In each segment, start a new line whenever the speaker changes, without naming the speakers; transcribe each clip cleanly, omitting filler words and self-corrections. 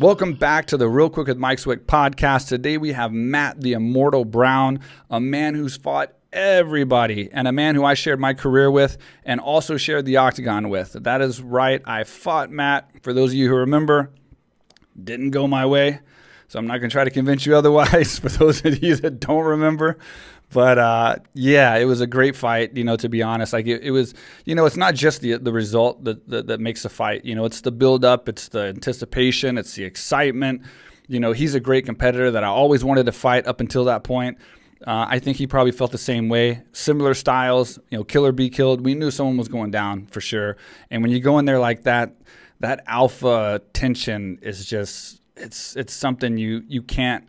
Welcome back to the Real Quick with Mike Swick podcast. Today we have Matt the Immortal Brown, a man who's fought everybody and a man who I shared my career with and also shared the octagon with. That is right. I fought Matt. For those of you who remember, didn't go my way. So I'm not going to try to convince you otherwise for those of you that don't remember. But yeah, it was a great fight, to be honest. Like it was, it's not just the result that makes a fight. It's the build up, it's the anticipation, it's the excitement. He's a great competitor that I always wanted to fight up until that point. I think he probably felt the same way. Similar styles, kill or be killed. We knew someone was going down for sure. And when you go in there like that, that alpha tension is just, it's something you can't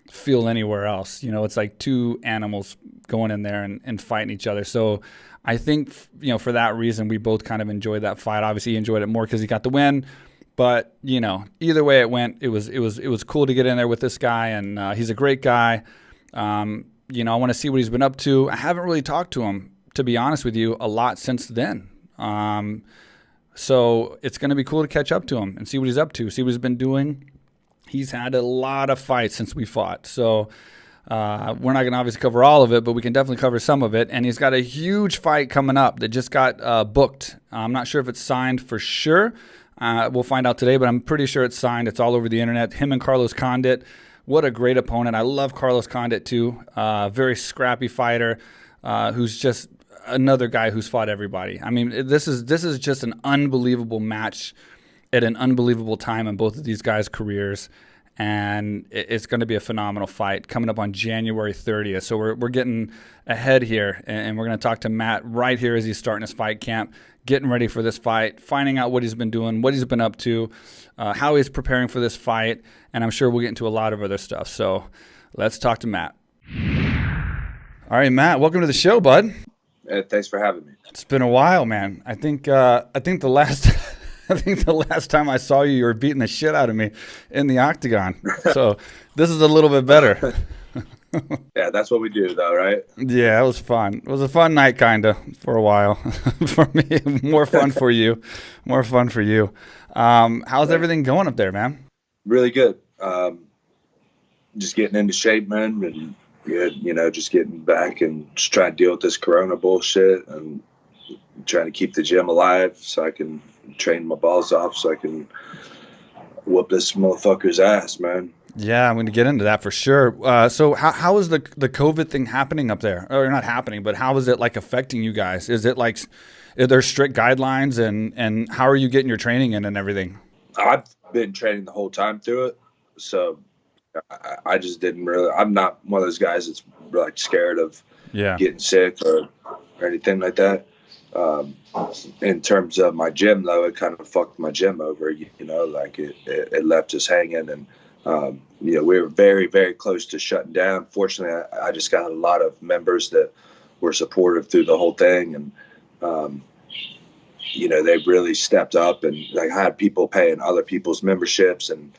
feel anywhere else. It's like two animals going in there and fighting each other. So I think, for that reason, we both kind of enjoyed that fight. Obviously, he enjoyed it more because he got the win. But, either way it went, it was cool to get in there with this guy. And he's a great guy. I want to see what he's been up to. I haven't really talked to him, to be honest with you, a lot since then. So it's going to be cool to catch up to him and see what he's up to, see what he's been doing. He's had a lot of fights since we fought. So we're not going to obviously cover all of it, but we can definitely cover some of it. And he's got a huge fight coming up that just got booked. I'm not sure if it's signed for sure. We'll find out today, but I'm pretty sure it's signed. It's all over the internet. Him and Carlos Condit. What a great opponent. I love Carlos Condit too. Very scrappy fighter who's just another guy who's fought everybody. I mean, this is just an unbelievable match at an unbelievable time in both of these guys' careers, and it's going to be a phenomenal fight coming up on January 30th. So we're getting ahead here, and we're going to talk to Matt right here as he's starting his fight camp, getting ready for this fight, finding out what he's been doing, what he's been up to, how he's preparing for this fight, and I'm sure we'll get into a lot of other stuff. So let's talk to Matt. All right, Matt, welcome to the show, bud.
Thanks for having me.
It's been a while, man. I think the last time I saw you, you were beating the shit out of me in the octagon. So this is a little bit better.
Yeah, that's what we do, though, right?
Yeah, it was fun. It was a fun night, kind of, for a while. For me, more fun for you. More fun for you. How's everything going up there, man?
Really good. Just getting into shape, man, and just getting back and just trying to deal with this corona bullshit and trying to keep the gym alive so I can train my balls off so I can whoop this motherfucker's ass, man.
Yeah, I'm going to get into that for sure. So how is the COVID thing happening up there? Or not happening, but how is it like affecting you guys? Is it like, are there strict guidelines and how are you getting your training in and everything?
I've been training the whole time through it. So I just didn't really, I'm not one of those guys that's like scared of getting sick or anything like that. In terms of my gym, though, it kind of fucked my gym over, like it left us hanging. And, we were very, very close to shutting down. Fortunately, I just got a lot of members that were supportive through the whole thing. And, they really stepped up and like had people paying other people's memberships. And,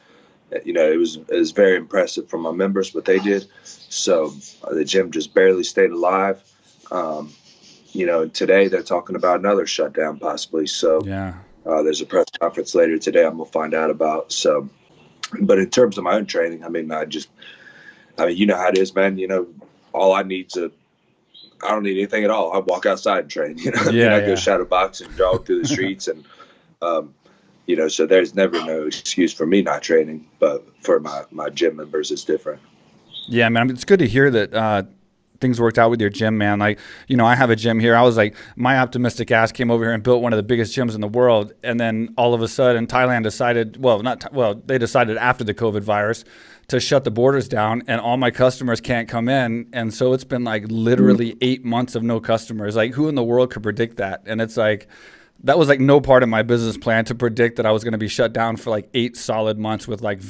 it was very impressive from my members what they did. So the gym just barely stayed alive. And today they're talking about another shutdown possibly. So there's a press conference later today I'm going to find out about. So, but in terms of my own training, I mean, you know how it is, man. All I need I don't need anything at all. I walk outside and train, I go shadow box and jog through the streets. And, so there's never no excuse for me not training, but for my gym members, it's different.
Yeah, man, it's good to hear that, things worked out with your gym, man. Like, I have a gym here. I was like, my optimistic ass came over here and built one of the biggest gyms in the world. And then all of a sudden Thailand decided, they decided after the COVID virus to shut the borders down and all my customers can't come in. And so it's been like literally 8 months of no customers. Like who in the world could predict that? And it's like, that was like no part of my business plan to predict that I was going to be shut down for like 8 solid months with like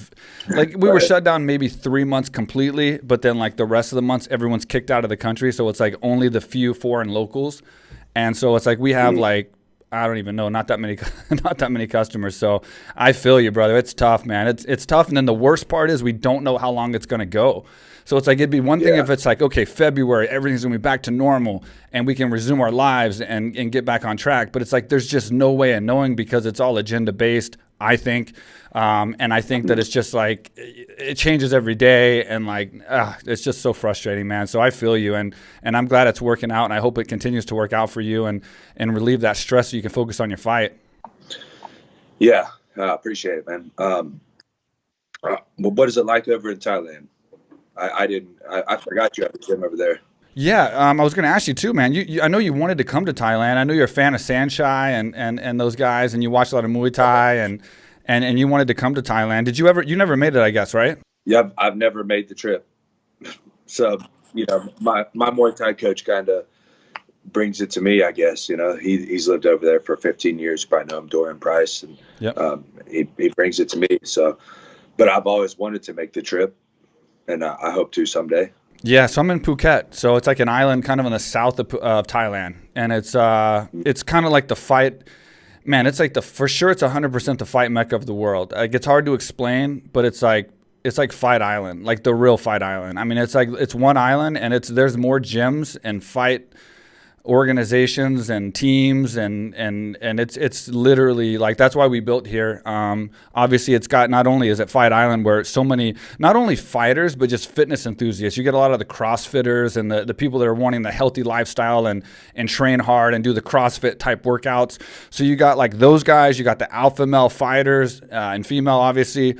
we were shut down maybe 3 months completely, but then like the rest of the months, everyone's kicked out of the country. So it's like only the few foreign locals. And so it's like, we have like, I don't even know, not that many customers. So I feel you, brother. It's tough, man. It's tough. And then the worst part is we don't know how long it's going to go. So it's like, it'd be one thing if it's like, okay, February, everything's gonna be back to normal and we can resume our lives and get back on track. But it's like, there's just no way of knowing because it's all agenda based, I think. And I think that it's just like, it changes every day, and like, it's just so frustrating, man. So I feel you, and I'm glad it's working out, and I hope it continues to work out for you and relieve that stress so you can focus on your fight.
Yeah, I appreciate it, man. What is it like over in Thailand? I forgot you had a gym over there.
Yeah, I was going to ask you too, man. I know you wanted to come to Thailand. I know you're a fan of Saenchai and those guys, and you watch a lot of Muay Thai, and you wanted to come to Thailand. Did you ever? You never made it, I guess, right?
Yeah, I've never made the trip. So, you know, my Muay Thai coach kind of brings it to me, I guess. You know, he's lived over there for 15 years. You probably know him, Dorian Price, and he brings it to me. So, but I've always wanted to make the trip, and I hope to someday. Yeah,
so I'm in Phuket. So it's like an island kind of in the south of Thailand, and it's kind of like the fight. Man, it's like for sure it's 100% the fight Mecca of the world. Like, it's hard to explain, but it's like Fight Island, like the real Fight Island. I mean, it's like, it's one island, and there's more gyms and fight organizations and teams, and it's literally like, that's why we built here. Obviously it's got, not only is it Fight Island where so many, not only fighters, but just fitness enthusiasts. You get a lot of the CrossFitters and the people that are wanting the healthy lifestyle and train hard and do the CrossFit type workouts. So you got like those guys, you got the alpha male fighters and female, obviously.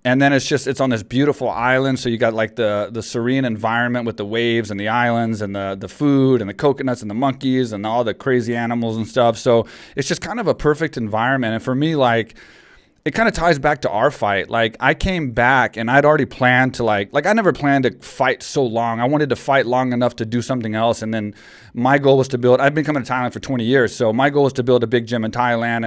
And then it's on this beautiful island. So you got like the serene environment with the waves and the islands and the food and the coconuts and the monkeys and all the crazy animals and stuff. So it's just kind of a perfect environment. And for me, like, it kind of ties back to our fight. Like, I came back and I'd already planned to like I never planned to fight so long. I wanted to fight long enough to do something else. And then my goal was to build, I've been coming to Thailand for 20 years. So my goal was to build a big gym in Thailand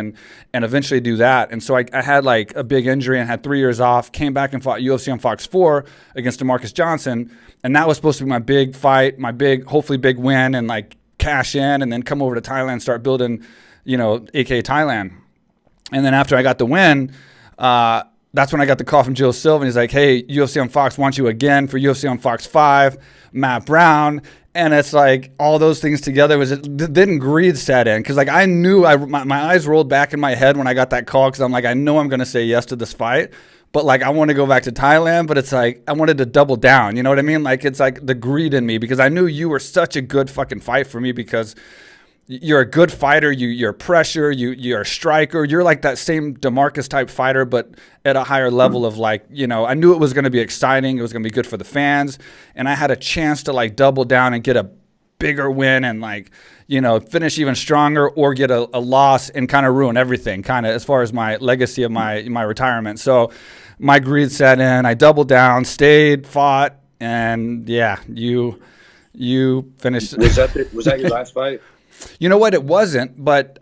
and eventually do that. And so I had like a big injury and had 3 years off, came back and fought UFC on Fox 4 against DeMarcus Johnson. And that was supposed to be my big fight, my big, hopefully big win, and like cash in and then come over to Thailand, start building, you know, AK Thailand. And then after I got the win, that's when I got the call from Joe Silva. And he's like, hey, UFC on Fox wants you again for UFC on Fox 5, Matt Brown. And it's like all those things together didn't greed set in. Because like I knew, my eyes rolled back in my head when I got that call, because I'm like, I know I'm going to say yes to this fight. But like, I want to go back to Thailand, but it's like, I wanted to double down. You know what I mean? Like, it's like the greed in me, because I knew you were such a good fucking fight for me, because you're a good fighter. You're pressure. You're a striker. You're like that same DeMarcus type fighter, but at a higher level of like, you know, I knew it was going to be exciting. It was going to be good for the fans. And I had a chance to like double down and get a bigger win and like, you know, finish even stronger, or get a loss and kind of ruin everything, kind of as far as my legacy of my retirement. So my greed set in. I doubled down, stayed, fought, and yeah, you finished.
Was that your last fight?
You know what? It wasn't, but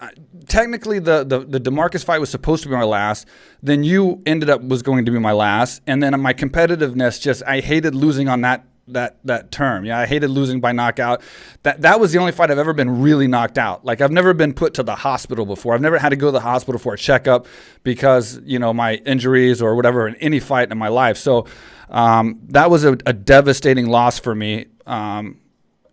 technically the DeMarcus fight was supposed to be my last. Then you ended up was going to be my last, and then my competitiveness, I hated losing on that term. Yeah, I hated losing by knockout. That was the only fight I've ever been really knocked out. Like, I've never been put to the hospital before. I've never had to go to the hospital for a checkup because, you know, my injuries or whatever in any fight in my life. So that was a devastating loss for me.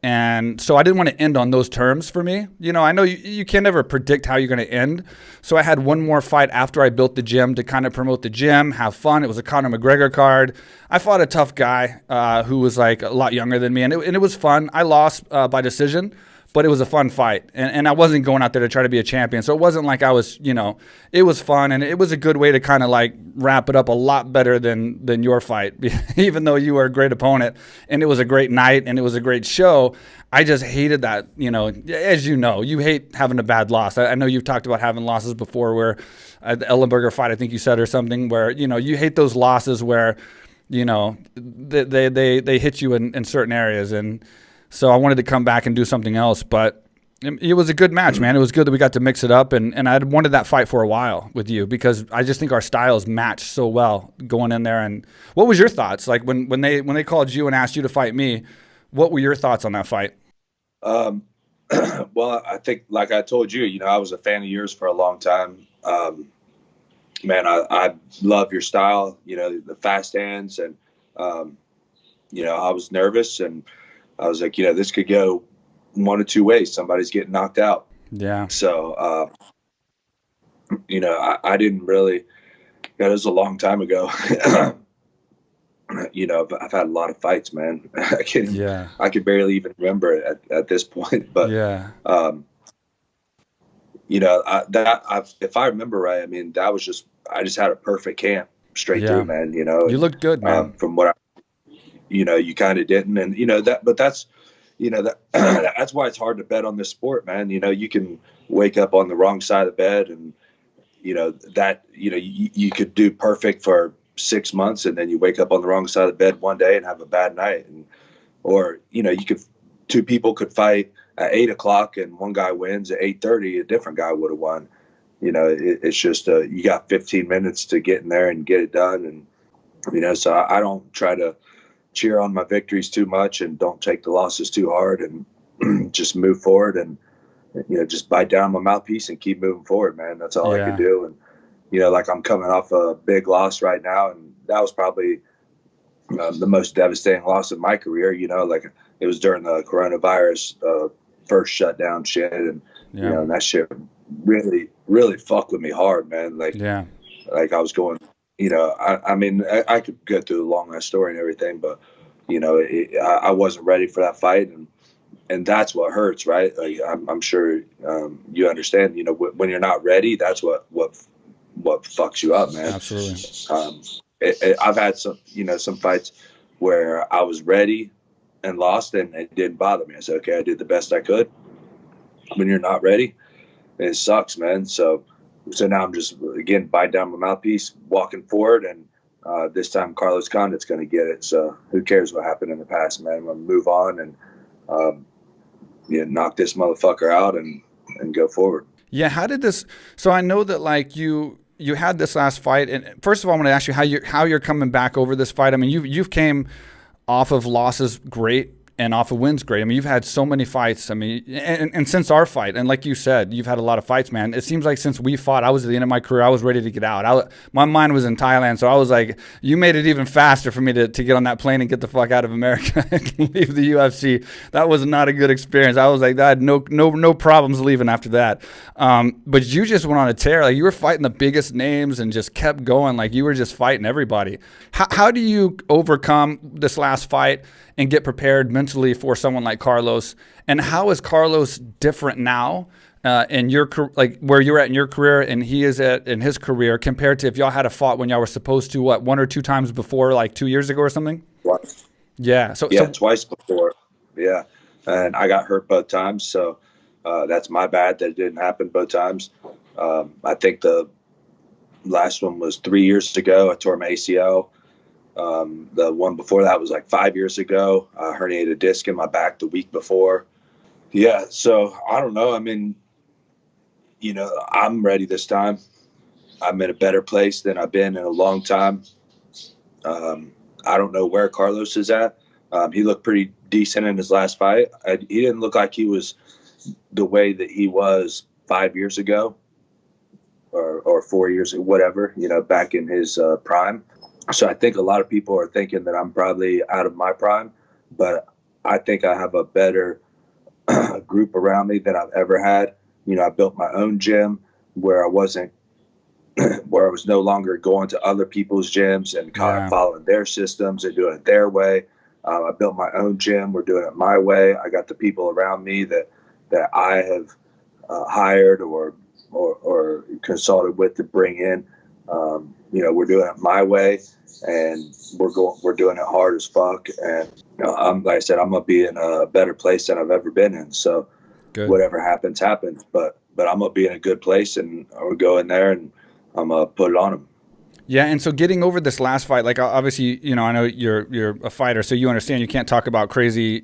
And so I didn't want to end on those terms for me. You know, I know you can never predict how you're going to end. So I had one more fight after I built the gym to kind of promote the gym, have fun. It was a Conor McGregor card. I fought a tough guy who was like a lot younger than me, and it was fun. I lost by decision, but it was a fun fight. And I wasn't going out there to try to be a champion. So it wasn't like I was, you know, it was fun. And it was a good way to kind of like wrap it up a lot better than your fight, even though you were a great opponent. And it was a great night and it was a great show. I just hated that, you know, as you know, you hate having a bad loss. I know you've talked about having losses before where the Ellenberger fight, I think you said, or something, where, you know, you hate those losses where, you know, they hit you in certain areas. And so I wanted to come back and do something else, but it was a good match, man. It was good that we got to mix it up, and I'd wanted that fight for a while with you because I just think our styles match so well going in there. And what was your thoughts? Like when they called you and asked you to fight me, what were your thoughts on that fight?
Well, I think, like I told you, you know, I was a fan of yours for a long time. Man, I love your style, you know, the fast hands, and I was nervous, and I was like, this could go one of two ways. Somebody's getting knocked out.
Yeah.
So, I didn't really, it was a long time ago. I've had a lot of fights, man. I could barely even remember it at this point, but
yeah.
If I remember right, I mean, I just had a perfect camp straight through, man.
You looked good, man.
From what you kind of didn't, and that's that's why it's hard to bet on this sport, man. You can wake up on the wrong side of the bed, and you could do perfect for 6 months, and then you wake up on the wrong side of the bed one day and have a bad night, or two people could fight at 8:00 and one guy wins at 8:30, a different guy would have won. It's just you got 15 minutes to get in there and get it done, and so I don't try to cheer on my victories too much, and don't take the losses too hard, and just move forward, and just bite down my mouthpiece and keep moving forward, man. That's all I can do. And like I'm coming off a big loss right now, and that was probably the most devastating loss of my career. Like it was during the coronavirus first shutdown shit, and and that shit really, really fucked with me hard, man. Like I was going, I mean, I could go through the long ass story and everything, but I wasn't ready for that fight, and that's what hurts, right? Like I'm sure you understand. When you're not ready, that's what fucks you up, man.
Absolutely.
I've had some fights where I was ready and lost, and it didn't bother me. I said, okay, I did the best I could. When you're not ready, it sucks, man. So now I'm just, again, biting down my mouthpiece, walking forward, and this time Carlos Condit's going to get it. So who cares what happened in the past, man? I'm going to move on and knock this motherfucker out and go forward.
Yeah, how did this? So I know that like you had this last fight, and first of all, I want to ask you how you're coming back over this fight. I mean, you've came off of losses great and off of wins great. I mean, you've had so many fights. I mean, and since our fight, and like you said, you've had a lot of fights, man. It seems like since we fought, I was at the end of my career. I was ready to get out. My mind was in Thailand, so I was like, you made it even faster for me to get on that plane and get the fuck out of America and leave the UFC. That was not a good experience. I was like, I had no problems leaving after that. But you just went on a tear. Like you were fighting the biggest names and just kept going. Like you were just fighting everybody. How do you overcome this last fight and get prepared mentally for someone like Carlos? And how is Carlos different now in your like where you're at in your career and he is at in his career compared to if y'all had a fought when y'all were supposed to, what, 1 or 2 times before, like 2 years ago or something?
Twice.
Yeah. So
twice before. Yeah. And I got hurt both times. So that's my bad that it didn't happen both times. I think the last one was 3 years ago. I tore my ACL. The one before that was like 5 years ago. I herniated a disc in my back the week before. Yeah, so I don't know. I mean, I'm ready this time. I'm in a better place than I've been in a long time. I don't know where Carlos is at. He looked pretty decent in his last fight. He didn't look like he was the way that he was 5 years ago or 4 years, whatever, back in his prime. So I think a lot of people are thinking that I'm probably out of my prime, but I think I have a better group around me than I've ever had. I built my own gym where I was no longer going to other people's gyms and kind of following their systems and doing it their way. I built my own gym. We're doing it my way. I got the people around me that I have hired or consulted with to bring in. We're doing it my way, and we're doing it hard as fuck. And like I said, I'm gonna be in a better place than I've ever been in. So whatever happens. But I'm gonna be in a good place, and I'm gonna go in there and I'm gonna put it on them.
Yeah, and so getting over this last fight, like obviously, I know you're a fighter, so you understand you can't talk about crazy,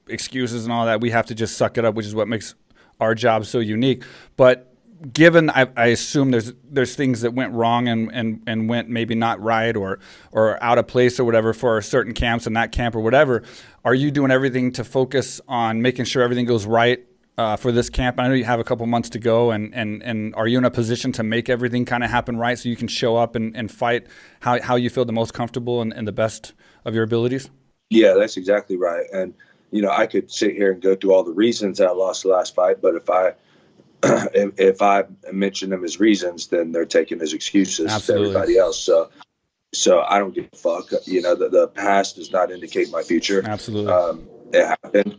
excuses and all that. We have to just suck it up, which is what makes our job so unique. But given, I assume there's things that went wrong and went maybe not right or out of place or whatever for certain camps and that camp or whatever. Are you doing everything to focus on making sure everything goes right for this camp? I know you have a couple months to go, and are you in a position to make everything kind of happen right so you can show up and fight how you feel the most comfortable and the best of your abilities?
Yeah, that's exactly right. And, I could sit here and go through all the reasons that I lost the last fight, but if I if I mention them as reasons, then they're taken as excuses
Absolutely.
to everybody else. So I don't give a fuck. The past does not indicate my future.
Absolutely.
It happened.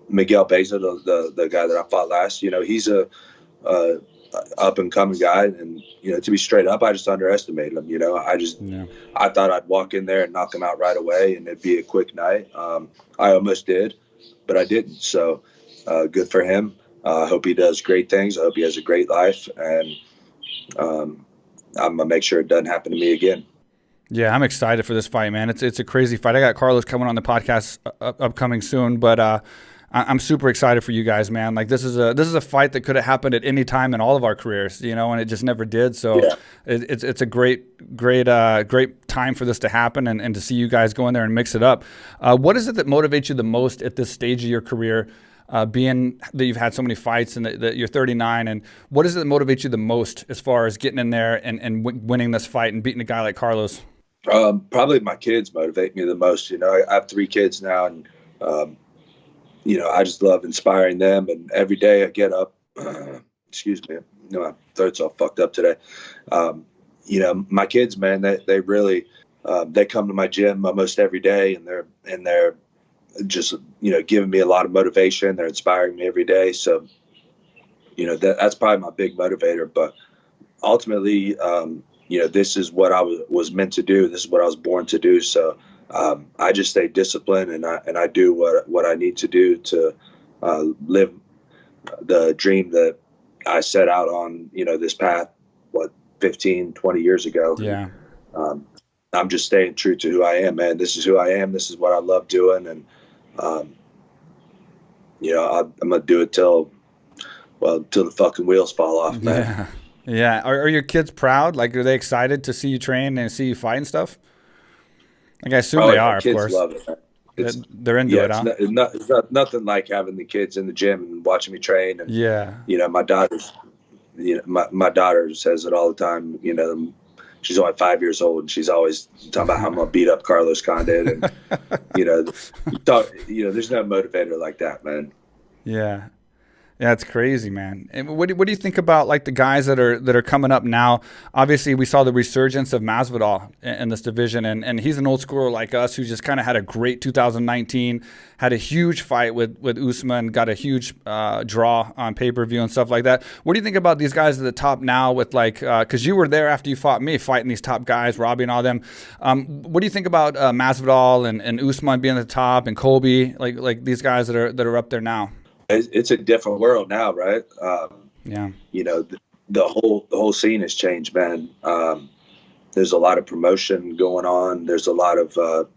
Miguel Beza, the guy that I fought last, he's a up and coming guy, and to be straight up, I just underestimated him. I thought I'd walk in there and knock him out right away, and it'd be a quick night. I almost did, but I didn't. So good for him. I hope he does great things. I hope he has a great life, and I'm gonna make sure it doesn't happen to me again.
Yeah, I'm excited for this fight, man. It's a crazy fight. I got Carlos coming on the podcast upcoming soon, but I'm super excited for you guys, man. Like this is a fight that could have happened at any time in all of our careers, and it just never did. So yeah. It's a great time for this to happen and to see you guys go in there and mix it up. What is it that motivates you the most at this stage of your career? Being that you've had so many fights and that you're 39, and what is it that motivates you the most as far as getting in there and winning this fight and beating a guy like Carlos?
Probably my kids motivate me the most. I have 3 kids now, and I just love inspiring them. And every day I get up, excuse me, my throat's all fucked up today. My kids, man, they really they come to my gym almost every day, and they're just giving me a lot of motivation. They're inspiring me every day. So that's probably my big motivator. But ultimately, this is what I was meant to do. This is what I was born to do. So I just stay disciplined, and I do what I need to do to live the dream that I set out on, this path, 15, 20 years ago.
Yeah.
I'm just staying true to who I am, man. This is who I am. This is what I love doing. And, I'm going to do it till the fucking wheels fall off, man.
Yeah. Yeah. Are your kids proud? Like, are they excited to see you train and see you fight and stuff? Like, I assume they are, of course.
Love it.
They're into it, huh?
It's nothing like having the kids in the gym and watching me train. And,
yeah.
My daughter's, my daughter says it all the time. She's only 5 years old, and she's always talking about how I'm gonna beat up Carlos Condit, and there's no motivator like that, man.
Yeah. Yeah, it's crazy, man. And what do you think about like the guys that are coming up now? Obviously, we saw the resurgence of Masvidal in this division, and he's an old schooler like us who just kind of had a great 2019, had a huge fight with Usman, got a huge draw on pay-per-view and stuff like that. What do you think about these guys at the top now with because you were there after you fought me, fighting these top guys, Robbie and all them. What do you think about Masvidal and Usman being at the top and Colby, like these guys that are up there now?
It's a different world now, right?
Yeah.
The whole scene has changed, man. There's a lot of promotion going on. There's a lot of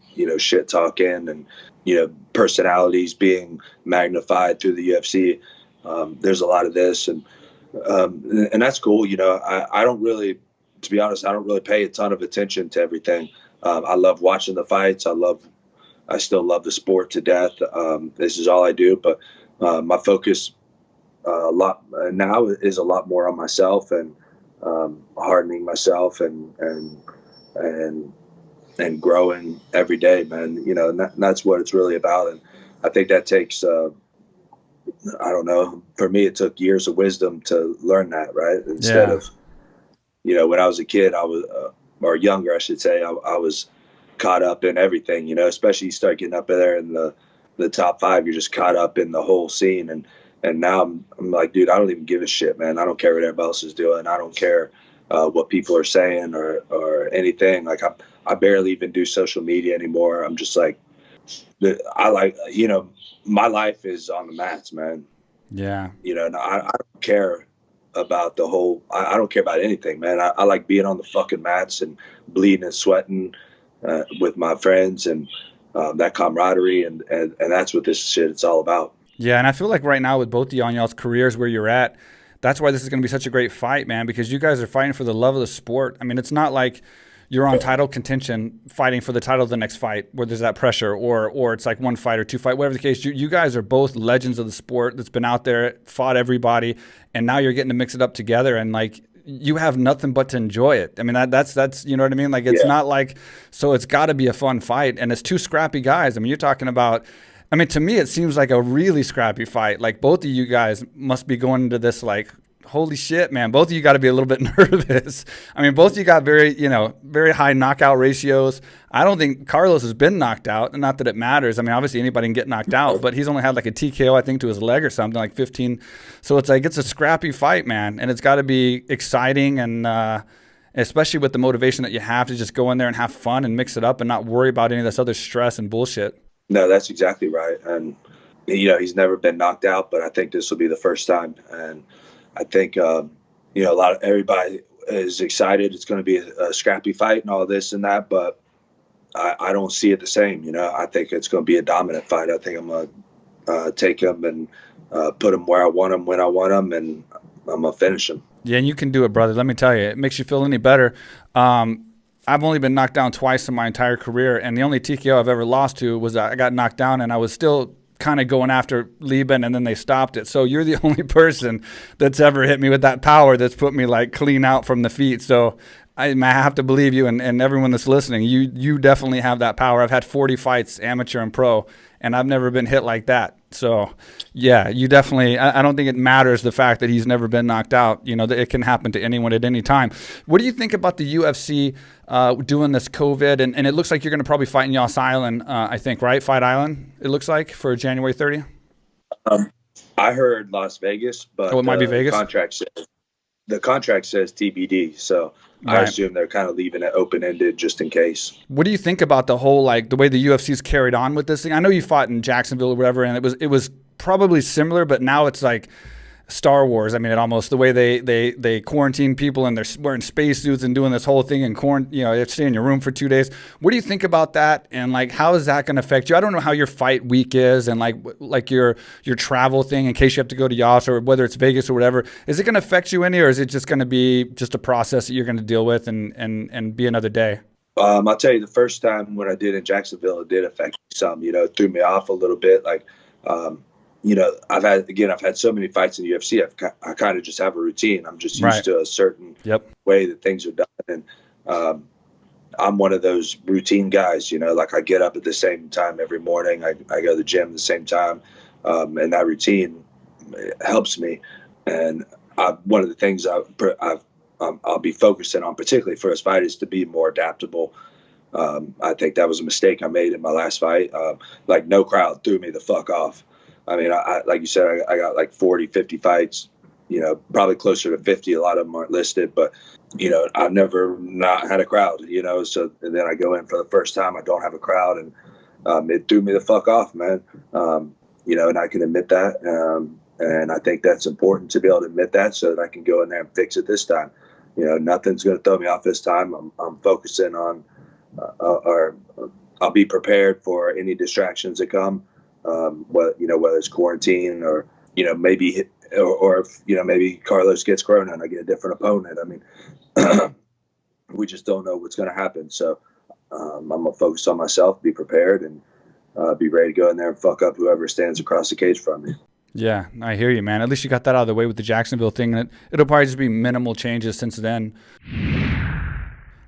shit talking and personalities being magnified through the UFC. There's a lot of this, and that's cool. I don't really, to be honest, I don't really pay a ton of attention to everything. I love watching the fights. I still love the sport to death. This is all I do, but my focus a lot now is a lot more on myself and hardening myself and growing every day, man. And that's what it's really about. And I think that takes I don't know. For me, it took years of wisdom to learn that, right? Instead of when I was a kid, I was or younger, I should say, I was caught up in everything. Especially you start getting up there in the top 5, you're just caught up in the whole scene, and now I'm like, dude, I don't even give a shit, man. I don't care what everybody else is doing. I don't care what people are saying or anything. Like I barely even do social media anymore. I'm just like, my life is on the mats, man.
Yeah.
And I don't care about the whole. I don't care about anything, man. I like being on the fucking mats and bleeding and sweating with my friends and. That camaraderie and that's what this shit it's all about.
Yeah, and I feel like right now with both of y'all's careers where you're at, that's why this is going to be such a great fight, man, because you guys are fighting for the love of the sport. I mean, it's not like you're on title contention fighting for the title of the next fight where there's that pressure or it's like one fight or two fight, whatever the case. You guys are both legends of the sport that's been out there, fought everybody, and now you're getting to mix it up together. And like you have nothing but to enjoy it. I mean, that's you know what I mean? Like, it's not like, so it's got to be a fun fight. And it's two scrappy guys. I mean, you're talking about, I mean, to me, it seems like a really scrappy fight. Like, both of you guys must be going into this like, holy shit, man, both of you got to be a little bit nervous. I mean, both of you got very, very high knockout ratios. I don't think Carlos has been knocked out, and not that it matters. I mean, obviously anybody can get knocked out, but he's only had like a TKO, I think, to his leg or something, like 15. So it's like, it's a scrappy fight, man, and it's got to be exciting, and especially with the motivation that you have to just go in there and have fun and mix it up and not worry about any of this other stress and bullshit.
No, that's exactly right. And, he's never been knocked out, but I think this will be the first time. And I think, everybody is excited. It's going to be a scrappy fight and all this and that, but I don't see it the same. I think it's going to be a dominant fight. I think I'm going to take him and put him where I want him, when I want him, and I'm going to finish him.
Yeah, and you can do it, brother. Let me tell you, it makes you feel any better. I've only been knocked down twice in my entire career, and the only TKO I've ever lost to was I got knocked down, and I was still kind of going after Lieben, and then they stopped it. So you're the only person that's ever hit me with that power that's put me like clean out from the feet. So I have to believe you, and everyone that's listening, you definitely have that power. I've had 40 fights, amateur and pro, and I've never been hit like that. So yeah, you definitely, I don't think it matters the fact that he's never been knocked out. That it can happen to anyone at any time. What do you think about the UFC doing this COVID? And it looks like you're going to probably fight in Yas Island, I think, right? Fight Island, it looks like, for January 30th?
I heard Las Vegas, but
it might be Vegas?
The contract says TBD, so right. I assume they're kind of leaving it open-ended just in case.
What do you think about the whole, like, the way the UFC's carried on with this thing? I know you fought in Jacksonville or whatever, and it was probably similar, but now it's like Star Wars. I mean, it almost, the way they quarantine people and they're wearing spacesuits and doing this whole thing in you have to stay in your room for 2 days. What do you think about that? And like, how is that going to affect you? I don't know how your fight week is, and like your travel thing in case you have to go to Yas, or whether it's Vegas or whatever. Is it going to affect you any, or is it just going to be just a process that you're going to deal with and be another day?
I'll tell you, the first time when I did in Jacksonville, it did affect me some. It threw me off a little bit. Like, I've had so many fights in the UFC. I kind of just have a routine. I'm just used to a certain way that things are done. And I'm one of those routine guys, like I get up at the same time every morning. I go to the gym at the same time. And that routine helps me. And one of the things I'll be focusing on, particularly for this fight, is to be more adaptable. I think that was a mistake I made in my last fight. Like, no crowd threw me the fuck off. I mean, I like you said, I got like 40, 50 fights, probably closer to 50. A lot of them aren't listed, but, I've never not had a crowd, so, and then I go in for the first time, I don't have a crowd, and it threw me the fuck off, man. And I can admit that. And I think that's important to be able to admit that so that I can go in there and fix it this time. Nothing's going to throw me off this time. I'm focusing on, or I'll be prepared for any distractions that come. Whether it's quarantine or, maybe, or if, maybe Carlos gets corona and I get a different opponent. I mean, we just don't know what's going to happen. So I'm going to focus on myself, be prepared, and be ready to go in there and fuck up whoever stands across the cage from me.
Yeah, I hear you, man. At least you got that out of the way with the Jacksonville thing. And it'll probably just be minimal changes since then.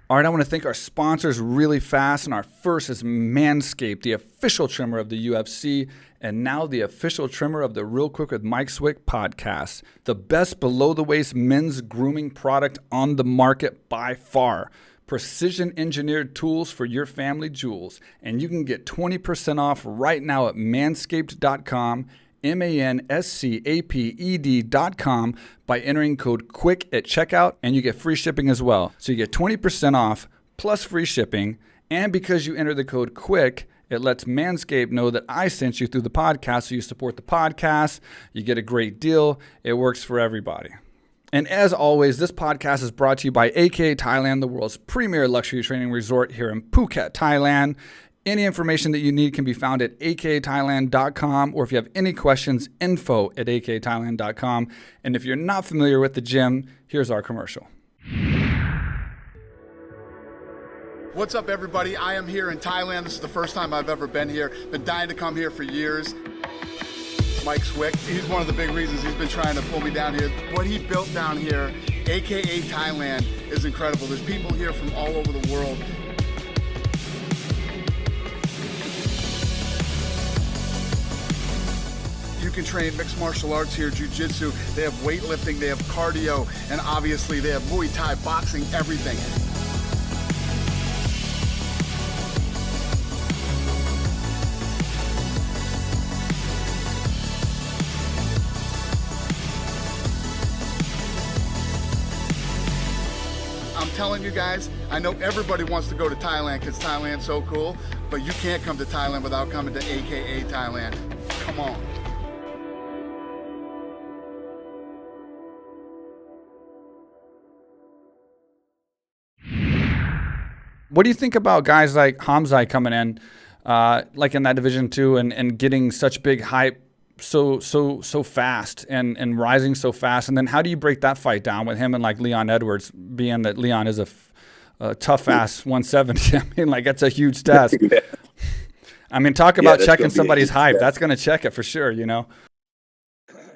All right, I want to thank our sponsors really fast. And our first is Manscaped, the official trimmer of the UFC, and now the official trimmer of the Real Quick with Mike Swick podcast. The best below-the-waist men's grooming product on the market by far. Precision-engineered tools for your family jewels. And you can get 20% off right now at manscaped.com. manscaped.com by entering code QUICK at checkout, and you get free shipping as well. So you get 20% off plus free shipping, and because you enter the code QUICK, it lets Manscaped know that I sent you through the podcast, so you support the podcast, you get a great deal, it works for everybody. And as always, this podcast is brought to you by AK Thailand, the world's premier luxury training resort here in Phuket, Thailand. Any information that you need can be found at akthailand.com, or if you have any questions, info@akthailand.com. And if you're not familiar with the gym, here's our commercial.
What's up, everybody? I am here in Thailand. This is the first time I've ever been here. Been dying to come here for years. Mike Swick, he's one of the big reasons he's been trying to pull me down here. What he built down here AKA Thailand is incredible. There's people here from all over the world. You can train mixed martial arts here, jiu-jitsu. They have weightlifting, they have cardio, and obviously they have Muay Thai, boxing, everything. I'm telling you guys, I know everybody wants to go to Thailand because Thailand's so cool, but you can't come to Thailand without coming to AKA Thailand. Come on.
What do you think about guys like Khamzat coming in, like in that division too, and getting such big hype so fast and rising so fast? And then how do you break that fight down with him and like Leon Edwards, being that Leon is a tough ass 170? I mean, like, that's a huge test.
Yeah.
I mean, talk about checking somebody's hype. That's going to check it for sure, you know?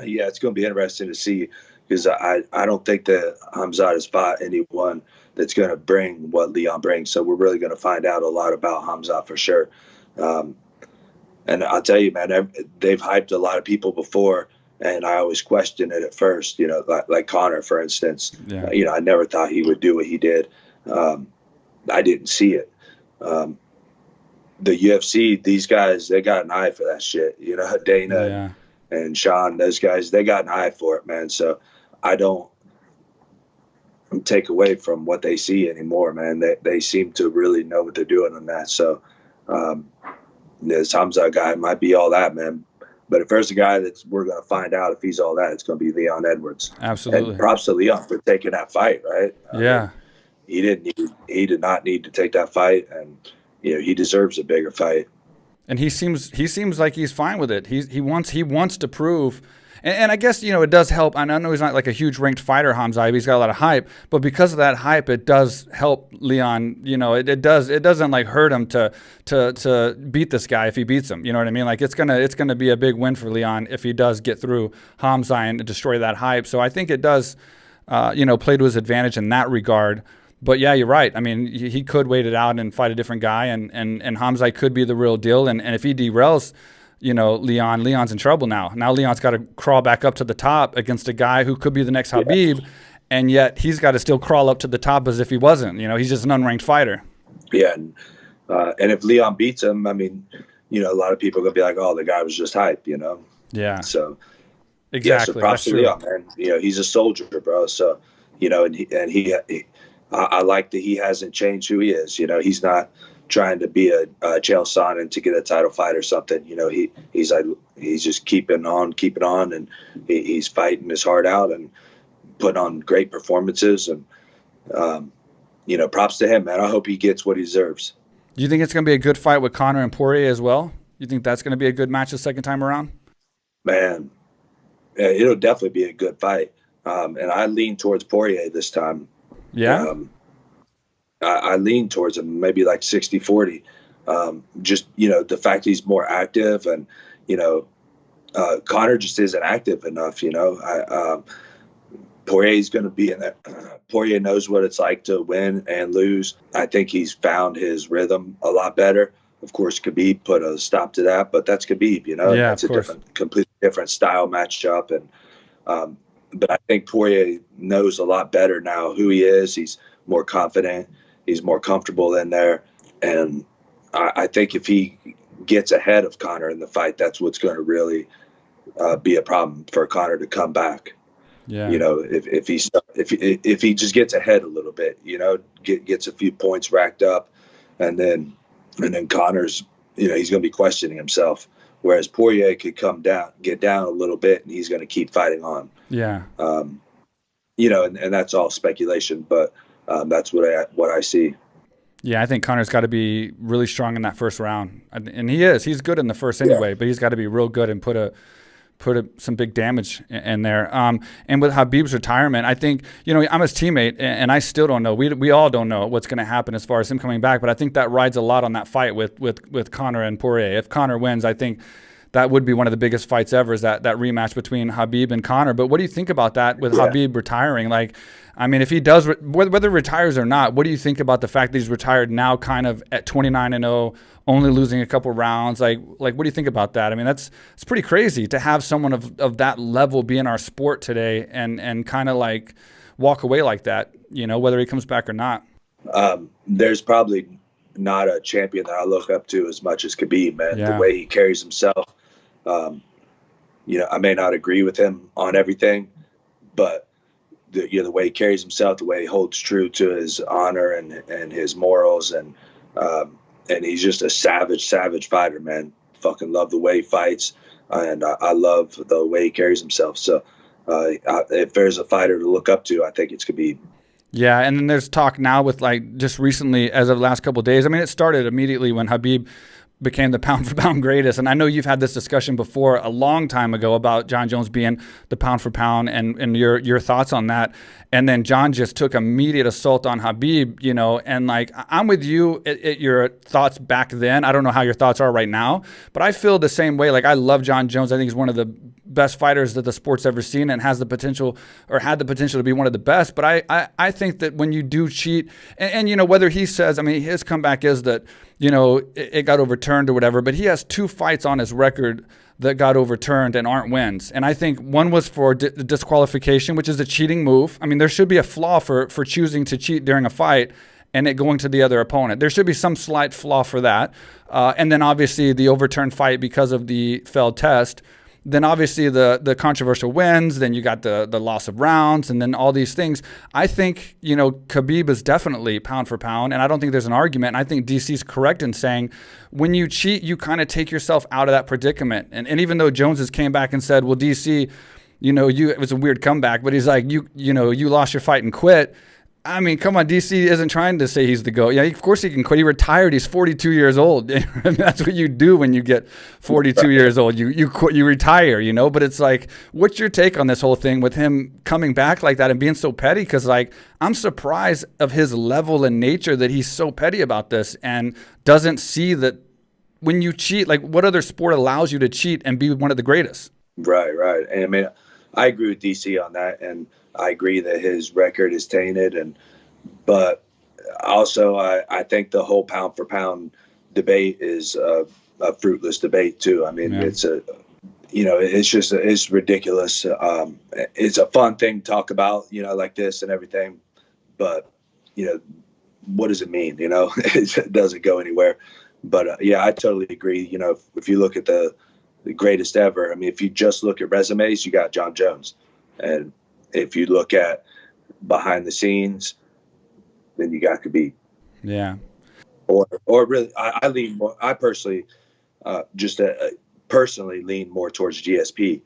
Yeah, it's going to be interesting to see, because I don't think that Khamzat has fought anyone that's going to bring what Leon brings. So we're really going to find out a lot about Khamzat for sure. And I'll tell you, man, they've hyped a lot of people before, and I always questioned it at first, you know, like Conor, for instance.
Yeah.
You know, I never thought he would do what he did. I didn't see it. The UFC, these guys, they got an eye for that shit. You know, Dana and Sean, those guys, they got an eye for it, man. So I don't take away from what they see anymore, man. They seem to really know what they're doing on that. So this Khamzat guy might be all that, man. But if there's a guy we're going to find out if he's all that, it's going to be Leon Edwards.
Absolutely.
And props to Leon for taking that fight, right?
Yeah.
He did not need to take that fight, and you know, he deserves a bigger fight.
And he seems like he's fine with it. He wants to prove. And I guess, you know, it does help. And I know he's not like a huge ranked fighter, Khamzat. He's got a lot of hype, but because of that hype, it does help Leon. You know, it doesn't like hurt him to beat this guy if he beats him. You know what I mean? Like, it's gonna be a big win for Leon if he does get through Khamzat and destroy that hype. So I think it does, play to his advantage in that regard. But yeah, you're right. I mean, he could wait it out and fight a different guy, and Khamzat could be the real deal. And if he derails, you know, Leon's in trouble now. Now Leon's got to crawl back up to the top against a guy who could be the next Khabib, and yet he's got to still crawl up to the top as if he wasn't. You know, he's just an unranked fighter.
Yeah, and if Leon beats him, I mean, you know, a lot of people are gonna be like, "Oh, the guy was just hype," you know. Yeah. So
exactly.
Yeah, so props to Leon, man. You know, he's a soldier, bro. So, you know, and he I like that he hasn't changed who he is. You know, he's not trying to be a Chael Sonnen to get a title fight or something. You know, he's just keeping on, and he's fighting his heart out and putting on great performances. And you know, props to him, man. I hope he gets what he deserves.
Do you think it's going to be a good fight with Conor and Poirier as well? You think that's going to be a good match the second time around?
Man, it'll definitely be a good fight. And I lean towards Poirier this time.
Yeah.
I lean towards him, maybe like 60-40. Just, you know, the fact he's more active, and, you know, Conor just isn't active enough, you know. Poirier's going to be in there. Poirier knows what it's like to win and lose. I think he's found his rhythm a lot better. Of course, Khabib put a stop to that, but that's Khabib, you know.
Yeah,
it's a completely different style matchup. And but I think Poirier knows a lot better now who he is. He's more confident. He's more comfortable in there. And I think if he gets ahead of Conor in the fight, that's what's going to really be a problem for Conor to come back. Yeah. You know, if he just gets ahead a little bit, you know, gets a few points racked up, and then Conor's, you know, he's going to be questioning himself. Whereas Poirier could get down a little bit, and he's going to keep fighting on.
Yeah.
You know, and that's all speculation, but that's what I see.
Yeah, I think Conor's got to be really strong in that first round, and he is. He's good in the first anyway, but he's got to be real good and put some big damage in there. And with Khabib's retirement, I think, you know, I'm his teammate, and I still don't know. We all don't know what's going to happen as far as him coming back, but I think that rides a lot on that fight with Conor and Poirier. If Conor wins, I think that would be one of the biggest fights ever, is that rematch between Khabib and Conor. But what do you think about that with Khabib retiring? Like, I mean, if he does, whether retires or not, what do you think about the fact that he's retired now, kind of at 29-0, only losing a couple rounds? Like, what do you think about that? I mean, it's pretty crazy to have someone of that level be in our sport today and kind of like walk away like that, you know, whether he comes back or not.
There's probably not a champion that I look up to as much as Khabib, man.
Yeah.
The way he carries himself. You know, I may not agree with him on everything, but the way he carries himself, the way he holds true to his honor and his morals, and he's just a savage fighter, man. Fucking love the way he fights, and I love the way he carries himself. So if there's a fighter to look up to, I think it's Khabib.
Yeah, and then there's talk now with, like, just recently, as of the last couple of days. I mean, it started immediately when Khabib became the pound-for-pound greatest. And I know you've had this discussion before a long time ago about Jon Jones being the pound-for-pound and your thoughts on that. And then Jon just took immediate assault on Khabib, you know, and, like, I'm with you at your thoughts back then. I don't know how your thoughts are right now, but I feel the same way. Like, I love Jon Jones. I think he's one of the best fighters that the sport's ever seen, and has the potential, or had the potential, to be one of the best. But I think that when you do cheat, and you know, whether he says, I mean, his comeback is that, you know, it got overturned or whatever, but he has 2 fights on his record that got overturned and aren't wins. And I think one was for disqualification, which is a cheating move. I mean, there should be a flaw for choosing to cheat during a fight and it going to the other opponent. There should be some slight flaw for that. And then obviously the overturned fight because of the failed test. Then obviously the controversial wins, then you got the loss of rounds, and then all these things. I think, you know, Khabib is definitely pound for pound, and I don't think there's an argument. And I think DC's correct in saying when you cheat, you kind of take yourself out of that predicament. And even though Jones has came back and said, well, DC, you know, it was a weird comeback, but he's like, you know, you lost your fight and quit. I mean, come on, DC isn't trying to say he's the GOAT. Yeah, of course he can quit. He retired. He's 42 years old. That's what you do when you get 42 years old. You quit, you retire, you know? But it's like, what's your take on this whole thing with him coming back like that and being so petty? Because, like, I'm surprised of his level and nature that he's so petty about this and doesn't see that when you cheat, like, what other sport allows you to cheat and be one of the greatest?
Right. And I mean, I agree with DC on that, and I agree that his record is tainted, but also I think the whole pound for pound debate is a fruitless debate too. I mean, it's it's ridiculous. It's a fun thing to talk about, you know, like this and everything, but you know, what does it mean? You know, it doesn't go anywhere. But yeah, I totally agree. You know, if you look at the greatest ever, I mean, if you just look at resumes, you got Jon Jones, and if you look at behind the scenes, then you got Khabib.
Yeah.
Or really, I lean more. I personally, personally lean more towards GSP.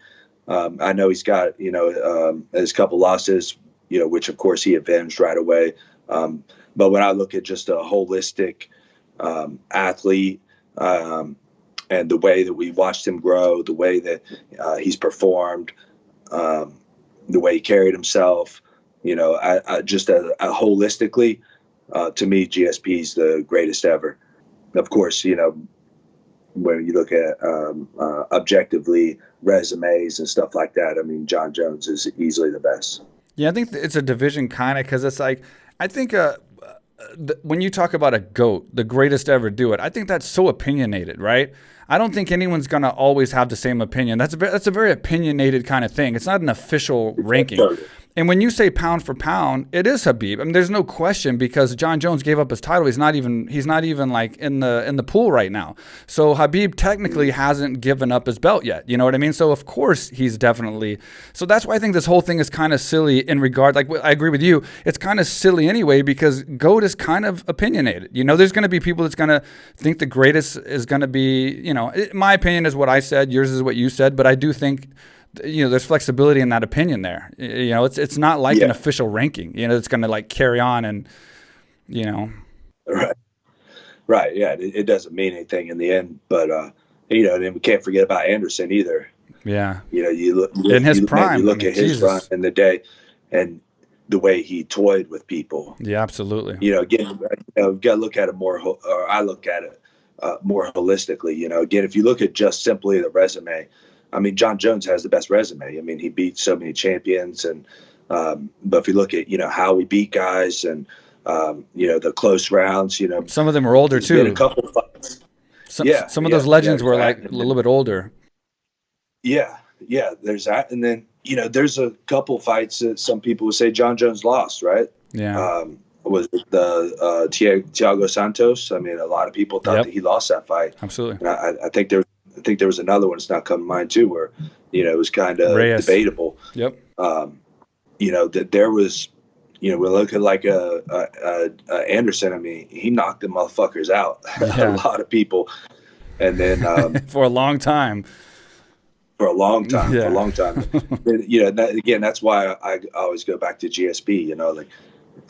I know he's got, you know, his couple losses, you know, which of course he avenged right away. But when I look at just a holistic athlete, and the way that we watched him grow, the way that he's performed, the way he carried himself, you know, I just holistically, to me, GSP's the greatest ever. Of course, you know, when you look at objectively resumes and stuff like that, I mean, Jon Jones is easily the best.
Yeah, I think it's a division kind of, because it's like, I think when you talk about a GOAT, the greatest to ever do it, I think that's so opinionated, right? I don't think anyone's going to always have the same opinion. That's a very opinionated kind of thing. It's not an official ranking. And when you say pound for pound, it is Khabib. I mean, there's no question, because Jon Jones gave up his title. He's not even like in the pool right now. So Khabib technically hasn't given up his belt yet. You know what I mean? So of course he's definitely. So that's why I think this whole thing is kind of silly in regard. Like, I agree with you. It's kind of silly anyway, because GOAT is kind of opinionated. You know, there's going to be people that's going to think the greatest is going to be, you know, my opinion is what I said. Yours is what you said. But I do think, you know, there's flexibility in that opinion there. You know, it's not like an official ranking, you know, it's going to like carry on and, you know. Right. Yeah. It doesn't mean anything in the end, but, you know, and we can't forget about Anderson either. Yeah. You know, you look in his prime, you look at his run in the day and the way he toyed with people. Yeah, absolutely. You know, again, you know, we've got to look at it more, or I look at it
more holistically. You know, again, if you look at just simply the resume, I mean, Jon Jones has the best resume. I mean, he beat so many champions, and but if you look at, you know, how we beat guys and you know, the close rounds, you know,
some of them are older too.
A couple of fights.
Some of those legends were like a little bit older.
Yeah, there's that, and then, you know, there's a couple fights that some people would say Jon Jones lost, right?
Yeah.
Was it the Thiago Santos? I mean, a lot of people thought that he lost that fight.
Absolutely.
And I think there was another one that's not coming to mind too, where, you know, it was kind of debatable.
Yep.
You know, that there was, you know, we look at like Anderson. I mean, he knocked the motherfuckers out. A lot of people, and then
for a long time.
For a long time. You know, again, that's why I always go back to GSP. You know, like,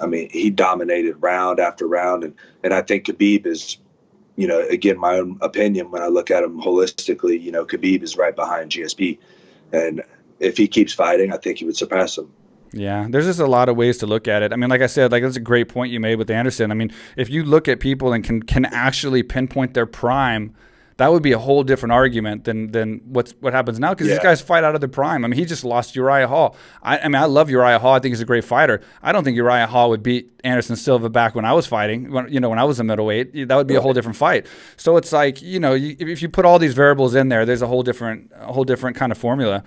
I mean, he dominated round after round, and I think Khabib is, you know, again, my own opinion, when I look at him holistically, you know, Khabib is right behind GSP, and if he keeps fighting, I think he would surpass him.
Yeah, there's just a lot of ways to look at it. I mean, like I said, like that's a great point you made with Anderson. I mean, if you look at people and can actually pinpoint their prime, that would be a whole different argument than what happens now, because these guys fight out of their prime. I mean, he just lost Uriah Hall. I mean, I love Uriah Hall. I think he's a great fighter. I don't think Uriah Hall would beat Anderson Silva back when I was fighting, when I was a middleweight. That would be a whole different fight. So it's like, you know, if you put all these variables in there, there's a whole different kind of formula.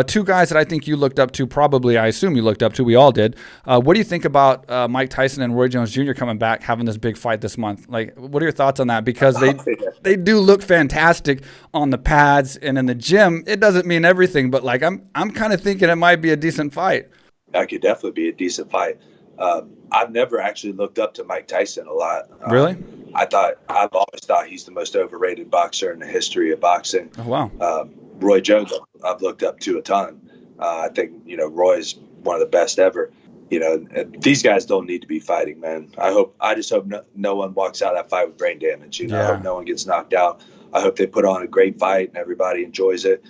Two guys that I think you looked up to, probably, I assume you looked up to, we all did. What do you think about Mike Tyson and Roy Jones Jr. coming back, having this big fight this month? Like, what are your thoughts on that? Because they do look fantastic on the pads and in the gym. It doesn't mean everything, but like I'm kind of thinking it might be a decent fight.
That could definitely be a decent fight. I've never actually looked up to Mike Tyson a lot.
Really?
I've always thought he's the most overrated boxer in the history of boxing.
Oh, wow.
Roy Jones, I've looked up to a ton. I think, you know, Roy's one of the best ever. You know, and these guys don't need to be fighting, man. I just hope no one walks out of that fight with brain damage. You know, I hope no one gets knocked out. I hope they put on a great fight and everybody enjoys it.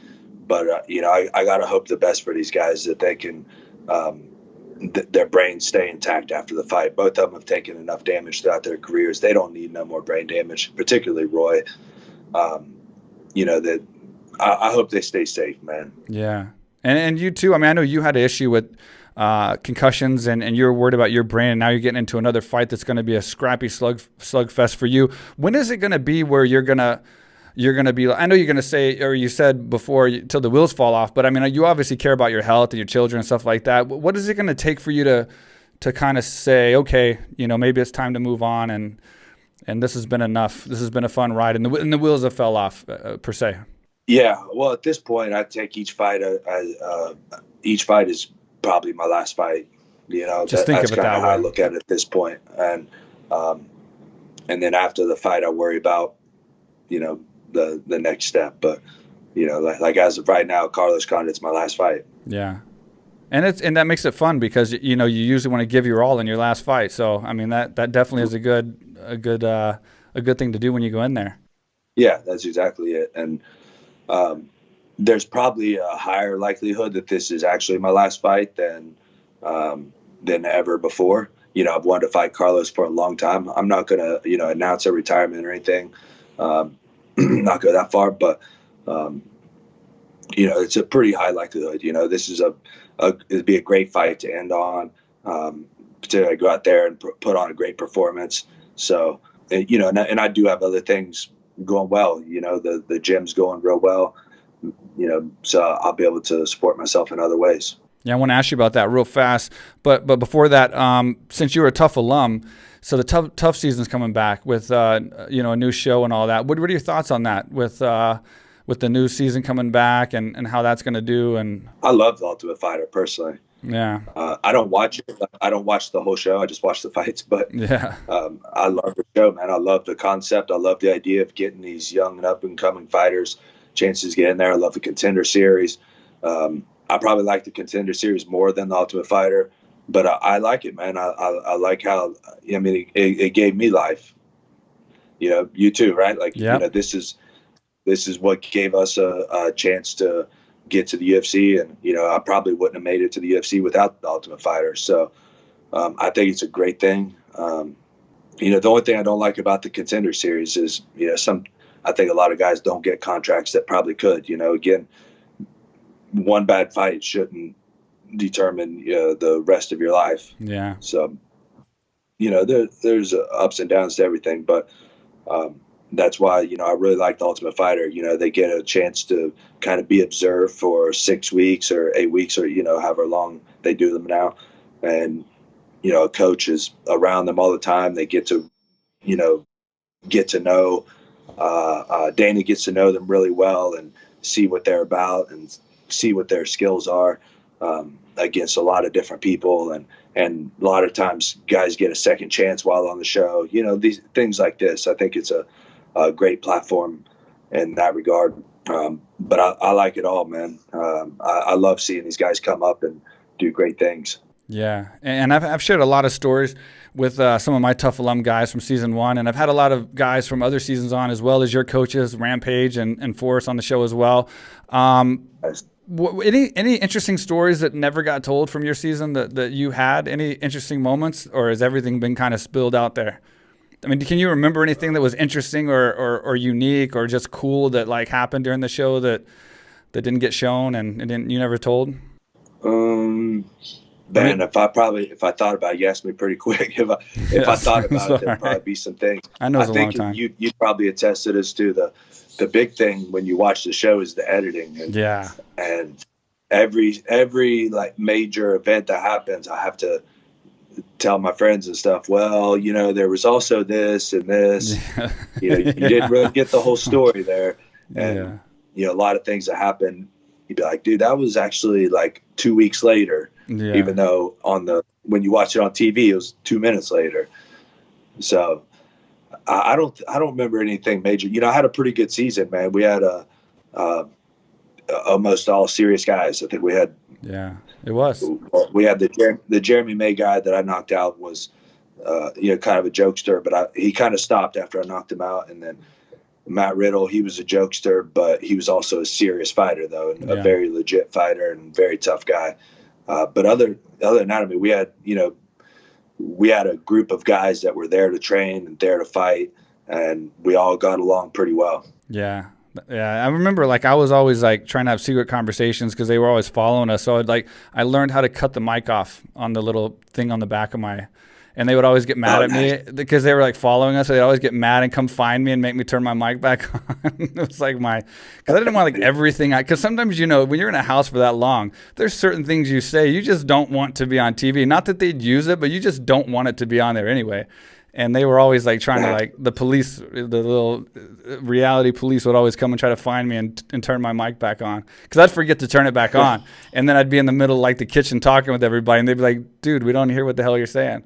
But, you know, I got to hope the best for these guys, that they can, their brains stay intact after the fight. Both of them have taken enough damage throughout their careers. They don't need no more brain damage, particularly Roy. You know, that I hope they stay safe, man.
Yeah. And you too. I mean, I know you had an issue with concussions and you're worried about your brain, and now you're getting into another fight that's going to be a scrappy slugfest for you. When is it going to be where you're going to be, I know you're going to say, or you said before, till the wheels fall off, but I mean, you obviously care about your health and your children and stuff like that. What is it going to take for you to kind of say, okay, you know, maybe it's time to move on, and this has been enough. This has been a fun ride, and the wheels have fell off, per se.
Yeah. Well, at this point, I take each fight each fight is probably my last fight. You know,
just think of it that way.
That's kind of how I look at it at this point. And then after the fight, I worry about, you know, the next step. But, you know, like as of right now, Carlos Condit's my last fight.
Yeah. And that makes it fun, because, you know, you usually want to give your all in your last fight. So, I mean, that definitely is a good thing to do when you go in there. Yeah,
that's exactly it. And there's probably a higher likelihood that this is actually my last fight than ever before. You know, I've wanted to fight Carlos for a long time. I'm not going to, you know, announce a retirement or anything. Not go that far, but, you know, it's a pretty high likelihood. You know, this is it'd be a great fight to end on, to go out there and put on a great performance. So, you know, and I do have other things going well. You know, the gym's going real well, you know, so I'll be able to support myself in other ways.
Yeah, I want to ask you about that real fast. But before that, since you were a Tough alum, so the tough season's coming back with you know, a new show and all that. What are your thoughts on that with the new season coming back and how that's going to do? And
I love The Ultimate Fighter personally.
Yeah.
I don't watch it. I don't watch the whole show. I just watch the fights. But
yeah,
I love the show, man. I love the concept. I love the idea of getting these young and up and coming fighters chances to get in there. I love the Contender series. I probably like the Contender series more than the Ultimate Fighter, but I like it, man. I like how, I mean, it gave me life. You know, you too, right? Like,
yep.
You know, this is what gave us a chance to get to the UFC, and, you know, I probably wouldn't have made it to the UFC without the Ultimate Fighter. So I think it's a great thing. The only thing I don't like about the Contender series is, I think a lot of guys don't get contracts that probably could. Again, one bad fight shouldn't determine the rest of your life.
Yeah.
So, there's ups and downs to everything, but that's why, I really like the Ultimate Fighter. They get a chance to kind of be observed for 6 weeks or 8 weeks or, however long they do them now. And, a coach is around them all the time. They get to, get to know, Dana gets to know them really well and see what they're about and see what their skills are against a lot of different people. And a lot of times guys get a second chance while on the show, these things like this. I think it's a great platform in that regard. But I like it all, man. I love seeing these guys come up and do great things.
Yeah, and I've shared a lot of stories with some of my Tough Alum guys from season 1, and I've had a lot of guys from other seasons on, as well as your coaches, Rampage and Forrest, on the show as well. Any interesting stories that never got told from your season that you had? Any interesting moments, or has everything been kind of spilled out there? I mean, can you remember anything that was interesting or unique or just cool that like happened during the show that didn't get shown and you never told?
Man, if I thought about it, you asked me pretty quick. If I thought about it, there'd probably be some things.
I know it's a long time.
You'd probably attest to this too. The big thing when you watch the show is the editing. And every like major event that happens, I have to tell my friends and stuff, well, there was also this and this. You didn't really get the whole story there. And a lot of things that happen, you'd be like, dude, that was actually like 2 weeks later. Yeah. Even though when you watch it on TV, it was 2 minutes later. So I don't remember anything major. I had a pretty good season, man. We had almost all serious guys. I think we had.
Yeah, it was.
We had the Jeremy May guy that I knocked out was, kind of a jokester, but he kind of stopped after I knocked him out. And then Matt Riddle, he was a jokester, but he was also a serious fighter, though, and a very legit fighter and very tough guy. But other than that, I mean, we had a group of guys that were there to train and there to fight, and we all got along pretty well. Yeah.
Yeah, I remember I was always trying to have secret conversations because they were always following us. So I learned how to cut the mic off on the little thing on the back of and they would always get mad at me because they were following us. So they'd always get mad and come find me and make me turn my mic back on. It was because I didn't want everything. Because sometimes, when you're in a house for that long, there's certain things you say you just don't want to be on TV. Not that they'd use it, but you just don't want it to be on there anyway. And they were always trying to the police, the little reality police would always come and try to find me and turn my mic back on because I'd forget to turn it back on. And then I'd be in the middle of the kitchen talking with everybody and they'd be like, dude, we don't hear what the hell you're saying.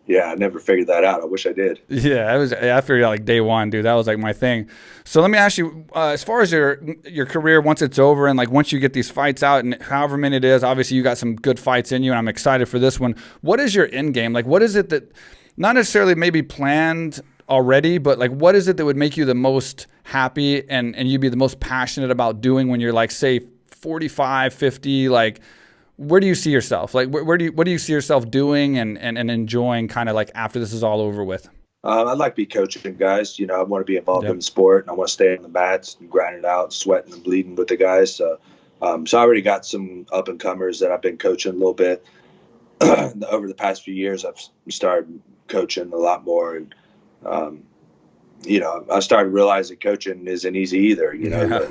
Yeah, I never figured that out. I wish I did.
Yeah, I figured out day one, dude. That was my thing. So let me ask you, as far as your career, once it's over and once you get these fights out and however many it is, obviously you got some good fights in you and I'm excited for this one. What is your end game? What is it that, not necessarily maybe planned already, but what is it that would make you the most happy and you'd be the most passionate about doing when you're say 45, 50, where do you see yourself? What do you see yourself doing and enjoying kind of after this is all over with?
I'd like to be coaching guys. I want to be involved in the sport and I want to stay on the mats and grind it out, sweating and bleeding with the guys. So I already got some up and comers that I've been coaching a little bit. Over the past few years, I've started coaching a lot more. And, I started realizing coaching isn't easy either.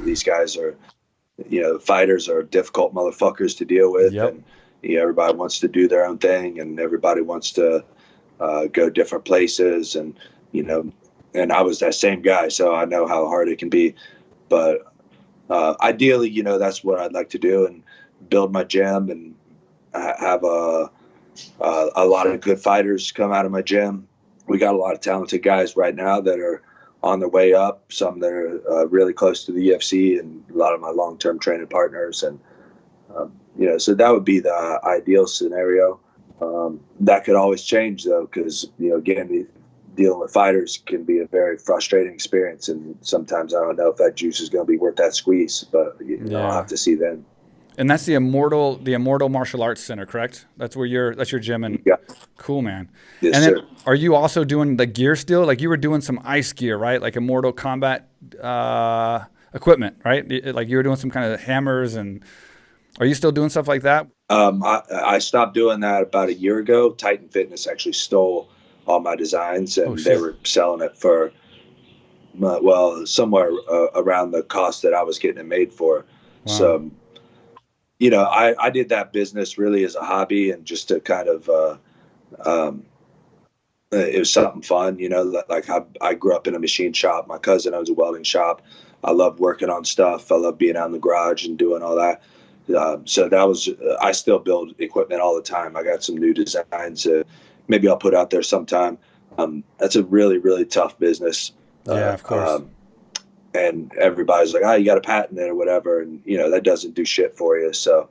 These guys are, fighters are difficult motherfuckers to deal with. Yep. And everybody wants to do their own thing and everybody wants to go different places. And, and I was that same guy, so I know how hard it can be. But ideally, that's what I'd like to do and build my gym and have a lot of good fighters come out of my gym. We got a lot of talented guys right now that are on their way up, some that are really close to the UFC and a lot of my long-term training partners. And, so that would be the ideal scenario. That could always change though, because, again, dealing with fighters can be a very frustrating experience. And sometimes I don't know if that juice is going to be worth that squeeze, but I'll have to see then.
And that's the Immortal Martial Arts Center, correct? That's that's your gym. And
yeah.
Cool, man.
Yes,
and then,
sir.
are you also doing the gear still? Like you were doing some ice gear, right? Like Immortal Combat equipment, right? Like you were doing some kind of hammers, and are you still doing stuff like that?
I stopped doing that about a year ago. Titan Fitness actually stole all my designs, and they were selling it for, somewhere around the cost that I was getting it made for. Wow. So, I did that business really as a hobby and just to kind of, it was something fun, like I grew up in a machine shop. My cousin owns a welding shop. I love working on stuff. I love being out in the garage and doing all that. So that was, I still build equipment all the time. I got some new designs. Maybe I'll put out there sometime. That's a really, really tough business.
Yeah, of course.
And everybody's like, you got a patent it or whatever. And, that doesn't do shit for you. So,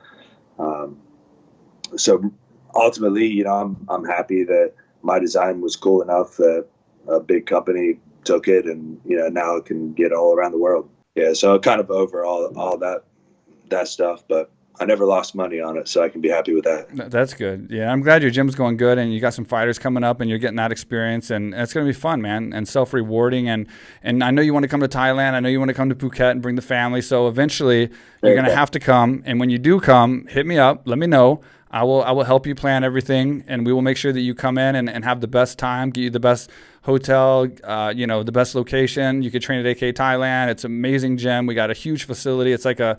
so ultimately, I'm happy that my design was cool enough that a big company took it and, now it can get all around the world. Yeah. So kind of over all that stuff, but I never lost money on it, so I can be happy with that.
That's good. Yeah, I'm glad your gym's going good, and you got some fighters coming up, and you're getting that experience, and it's going to be fun, man, and self-rewarding. And I know you want to come to Thailand. I know you want to come to Phuket and bring the family. So eventually, you're going to have to come. And when you do come, hit me up. Let me know. I will help you plan everything, and we will make sure that you come in and have the best time, get you the best hotel, the best location. You could train at AK Thailand. It's an amazing gym. We got a huge facility. It's like a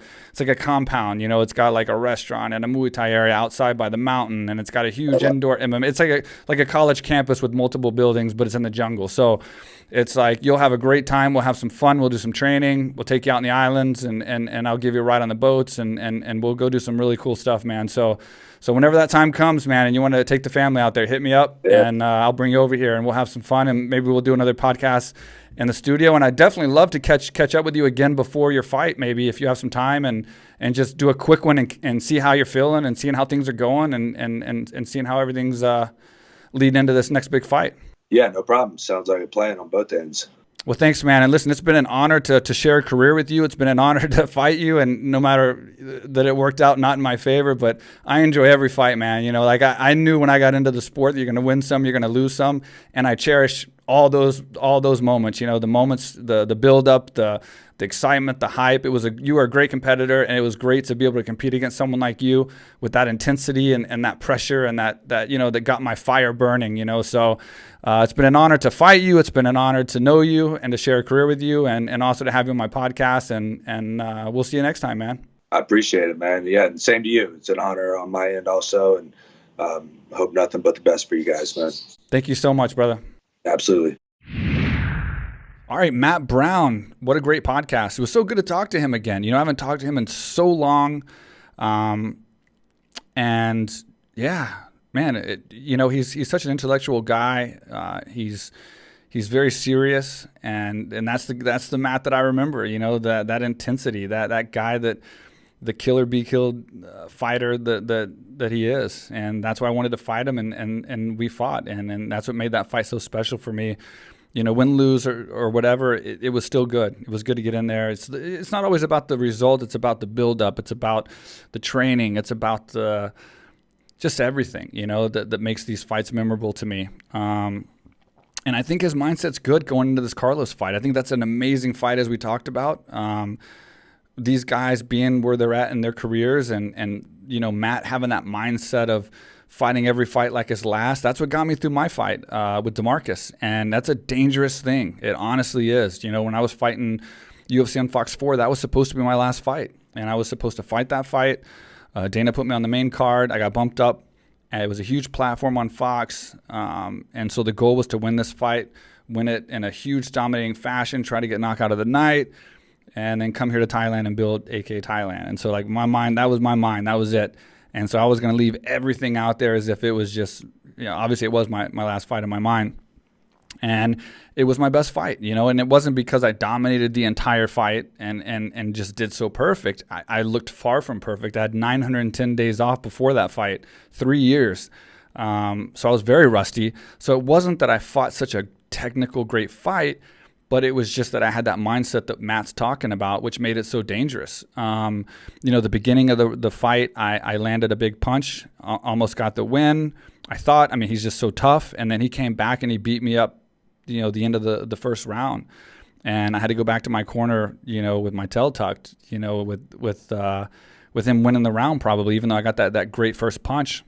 compound. It's got like a restaurant and a Muay Thai area outside by the mountain, and it's got a huge indoor MMA. It's like a college campus with multiple buildings, but it's in the jungle. So it's like you'll have a great time. We'll have some fun. We'll do some training. We'll take you out in the islands, and I'll give you a ride on the boats, and we'll go do some really cool stuff, man. So whenever that time comes, man, and you want to take the family out there, hit me up, and I'll bring you over here, and we'll have some fun, and maybe we'll do another podcast in the studio. And I'd definitely love to catch up with you again before your fight, maybe if you have some time, and just do a quick one and see how you're feeling and seeing how things are going and seeing how everything's leading into this next big fight. Yeah,
no problem. Sounds like a plan on both ends.
Well, thanks, man. And listen, it's been an honor to share a career with you. It's been an honor to fight you. And no matter that it worked out not in my favor, but I enjoy every fight, man. Like I knew when I got into the sport that you're going to win some, you're going to lose some. And I cherish all those moments, the moments, the build up, the excitement, the hype. You were a great competitor, and it was great to be able to compete against someone like you with that intensity and that pressure and that got my fire burning, So it's been an honor to fight you. It's been an honor to know you and to share a career with you, and also to have you on my podcast. And we'll see you next time, man.
I appreciate it, man. Yeah, and same to you. It's an honor on my end also, and hope nothing but the best for you guys, man.
Thank you so much, brother.
Absolutely.
All right, Matt Brown. What a great podcast. It was so good to talk to him again. I haven't talked to him in so long. And yeah, man, he's such an intellectual guy. He's very serious, and that's the Matt that I remember, that intensity, that guy, that the killer be killed fighter that he is. And that's why I wanted to fight him, and we fought, and that's what made that fight so special for me. Win, lose, or whatever, it was still good. It was good to get in there. It's not always about the result. It's about the build-up. It's about the training. It's about just everything, that makes these fights memorable to me. And I think his mindset's good going into this Carlos fight. I think that's an amazing fight, as we talked about. These guys being where they're at in their careers, and Matt having that mindset of fighting every fight like his last. That's what got me through my fight with DeMarcus, and that's a dangerous thing. It honestly is. When I was fighting UFC on Fox 4, that was supposed to be my last fight, and I was supposed to fight that fight. Dana put me on the main card. I got bumped up. And it was a huge platform on Fox, and so the goal was to win this fight, win it in a huge dominating fashion, try to get knockout of the night, and then come here to Thailand and build AK Thailand. And so that was my mind. That was it. And so I was going to leave everything out there as if it was just, obviously it was my last fight in my mind. And it was my best fight, and it wasn't because I dominated the entire fight and just did so perfect. I looked far from perfect. I had 910 days off before that fight, 3 years. So I was very rusty. So it wasn't that I fought such a technical, great fight, But it was just that I had that mindset that Matt's talking about, which made it so dangerous. The beginning of the fight, I landed a big punch, almost got the win. I thought, he's just so tough. And then he came back and he beat me up, the end of the first round. And I had to go back to my corner, with my tail tucked, with him winning the round probably, even though I got that great first punch.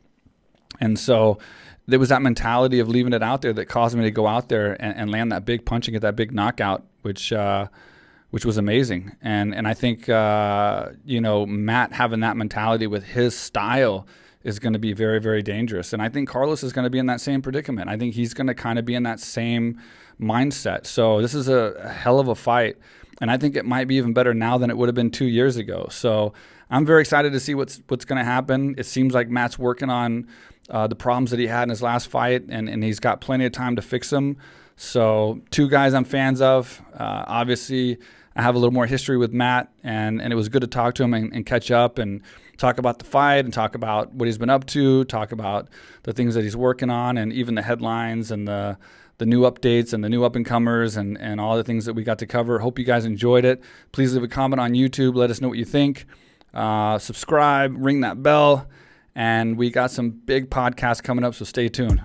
And so there was that mentality of leaving it out there that caused me to go out there and land that big punch and get that big knockout, which was amazing. And I think, Matt having that mentality with his style is going to be very, very dangerous. And I think Carlos is going to be in that same predicament. I think he's going to kind of be in that same mindset. So this is a hell of a fight. And I think it might be even better now than it would have been 2 years ago. So I'm very excited to see what's going to happen. It seems like Matt's working on the problems that he had in his last fight, and he's got plenty of time to fix them. So 2 guys I'm fans of. Obviously, I have a little more history with Matt, and it was good to talk to him and catch up and talk about the fight and talk about what he's been up to, talk about the things that he's working on, and even the headlines and the new updates and the new up-and-comers and all the things that we got to cover. Hope you guys enjoyed it. Please leave a comment on YouTube. Let us know what you think. Subscribe, ring that bell. And we got some big podcasts coming up, so stay tuned.